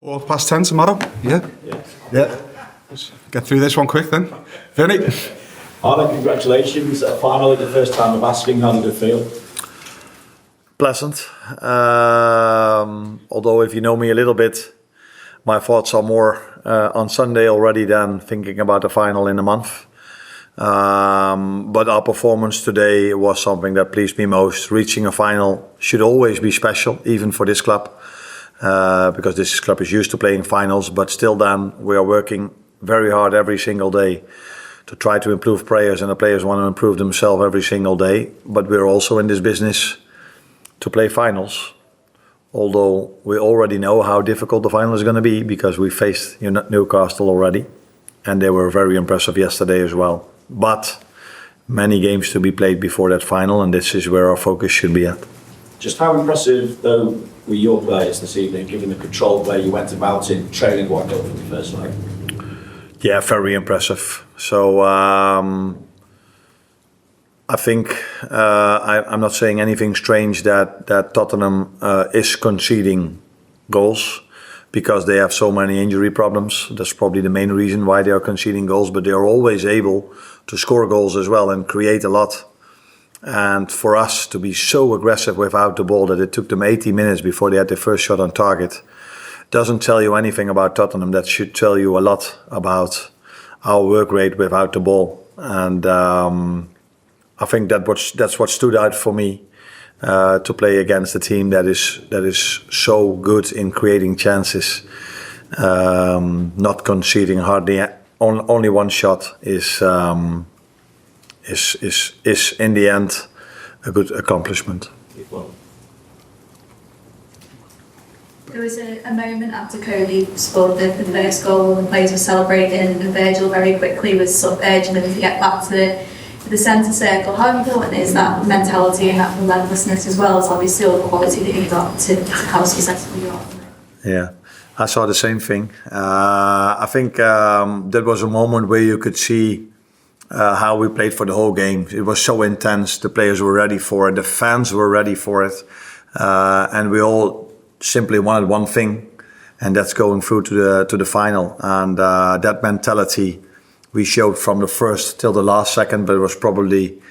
10:30 tomorrow. Yeah. Let's get through this one quick then. Vinny. Arne, congratulations. Finally, the first time of asking, how did it feel? Pleasant. Although if you know me a little bit, my thoughts are more on Sunday already than thinking about the final in a month. But our performance today was something that pleased me most. Reaching a final should always be special, even for this club, because this club is used to playing finals. But still then, we are working very hard every single day to try to improve players, and the players want to improve themselves every single day. But we're also in this business to play finals, although we already know how difficult the final is going to be because we faced Newcastle already, and they were very impressive yesterday as well. But many games to be played before that final, and this is where our focus should be at. Just how impressive, though, were your players this evening, given the controlled way you went about in trailing 1-0 for the first leg? Yeah, very impressive. So I think I'm not saying anything strange that Tottenham is conceding goals because they have so many injury problems. That's probably the main reason why they are conceding goals, but they are always able to score goals as well and create a lot. And for us to be so aggressive without the ball that it took them 80 minutes before they had their first shot on target doesn't tell you anything about Tottenham. That should tell you a lot about our work rate without the ball. And I think that's what stood out for me, to play against a team that is so good in creating chances, not conceding hardly. Only one shot is in the end a good accomplishment. There was a moment after Cody scored the first goal and the players were celebrating, and Virgil very quickly was sort of urging them to get back to the centre circle. How important is that mentality and that relentlessness, as well as obviously all the quality that you got to how successful you are? Yeah, I saw the same thing. I think that was a moment where you could see how we played for the whole game. It was so intense. The players were ready for it. The fans were ready for it. And we all simply wanted one thing, and that's going through to the final. And that mentality we showed from the first till the last second, but it was probably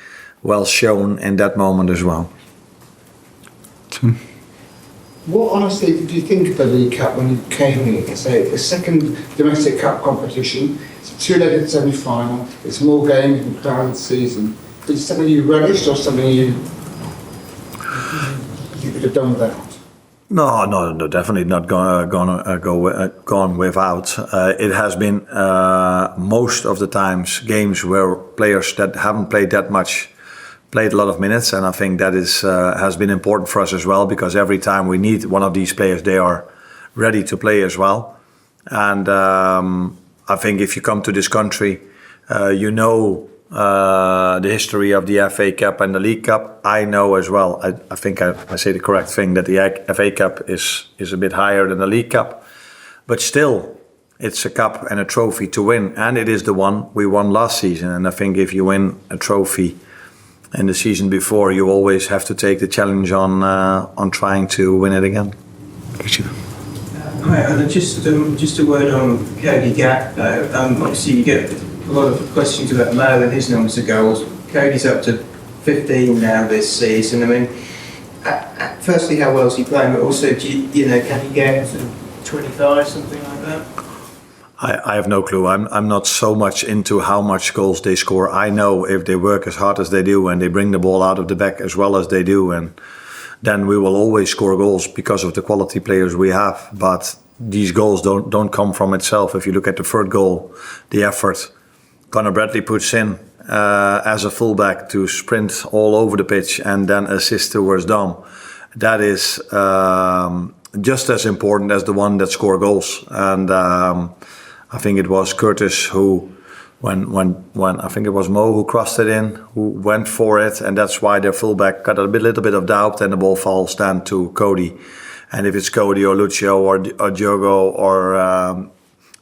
well shown in that moment as well. Tim? What honestly did you think of the League Cup when you came here? It's a second domestic cup competition. It's a two-legged semi-final. It's more games than crowded season. Is it something you relished or something you could have done without? No, definitely not gone without. It has been most of the times games where players that haven't played that much played a lot of minutes, and I think that has been important for us as well, because every time we need one of these players, they are ready to play as well. And I think if you come to this country, you know the history of the FA Cup and the League Cup. I know as well, I think I say the correct thing, that the FA Cup is a bit higher than the League Cup. But still, it's a cup and a trophy to win, and it is the one we won last season. And I think if you win a trophy in the season before, you always have to take the challenge on trying to win it again. Hi, Anna, just a word on Cody Gakpo. Obviously, you get a lot of questions about Mo and his numbers of goals. Cody's up to 15 now this season. I mean, firstly, how well is he playing? But also, can he get to 25, something like that? I have no clue. I'm not so much into how much goals they score. I know if they work as hard as they do and they bring the ball out of the back as well as they do, and then we will always score goals because of the quality players we have. But these goals don't come from itself. If you look at the third goal, the effort Conor Bradley puts in as a fullback to sprint all over the pitch and then assist towards Dom, that is just as important as the one that scored goals. And I think it was Curtis who, when I think it was Mo who crossed it in, who went for it, and that's why their fullback got a little bit of doubt, and the ball falls down to Cody. And if it's Cody or Lucio or Diogo or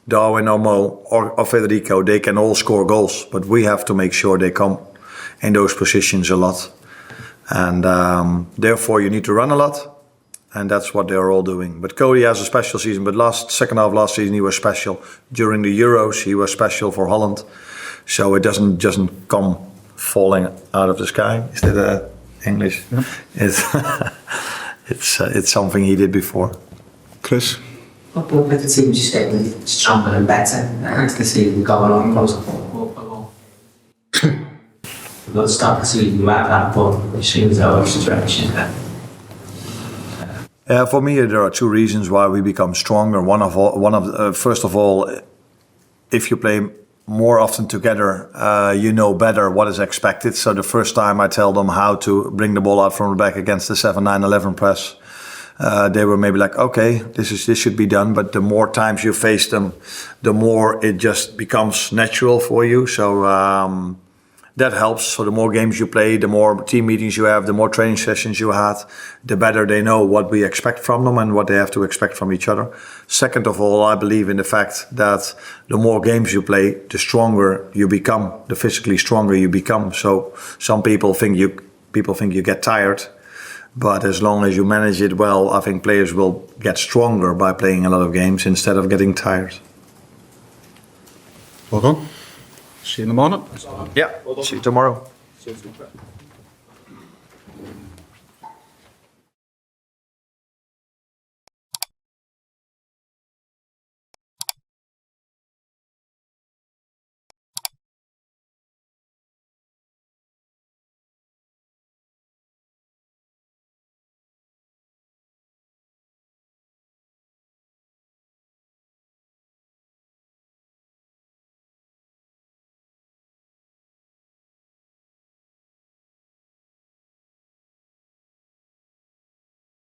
Darwin or Mo or Federico, they can all score goals, but we have to make sure they come in those positions a lot. And therefore you need to run a lot, And that's what they're all doing. But Cody has a special season. But second half last season he was special. During the Euros he was special for Holland. So it doesn't just come falling out of the sky. Is that English? Yeah. It's something he did before. Chris? What with the teams you say that stronger and better? As the season going on, closer for We'll start the season at that point, which seems our situation. For me, there are two reasons why we become stronger. First of all, if you play more often together, you know better what is expected. So the first time I tell them how to bring the ball out from the back against the 7-9-11 press, they were maybe like, okay, this should be done. But the more times you face them, the more it just becomes natural for you. So that helps. So the more games you play, the more team meetings you have, the more training sessions you had, the better they know what we expect from them and what they have to expect from each other. Second of all, I believe in the fact that the more games you play, the stronger you become, the physically stronger you become. So some people think you get tired, but as long as you manage it well, I think players will get stronger by playing a lot of games instead of getting tired. Well done. See you in the morning. Yeah, see you tomorrow. See you tomorrow.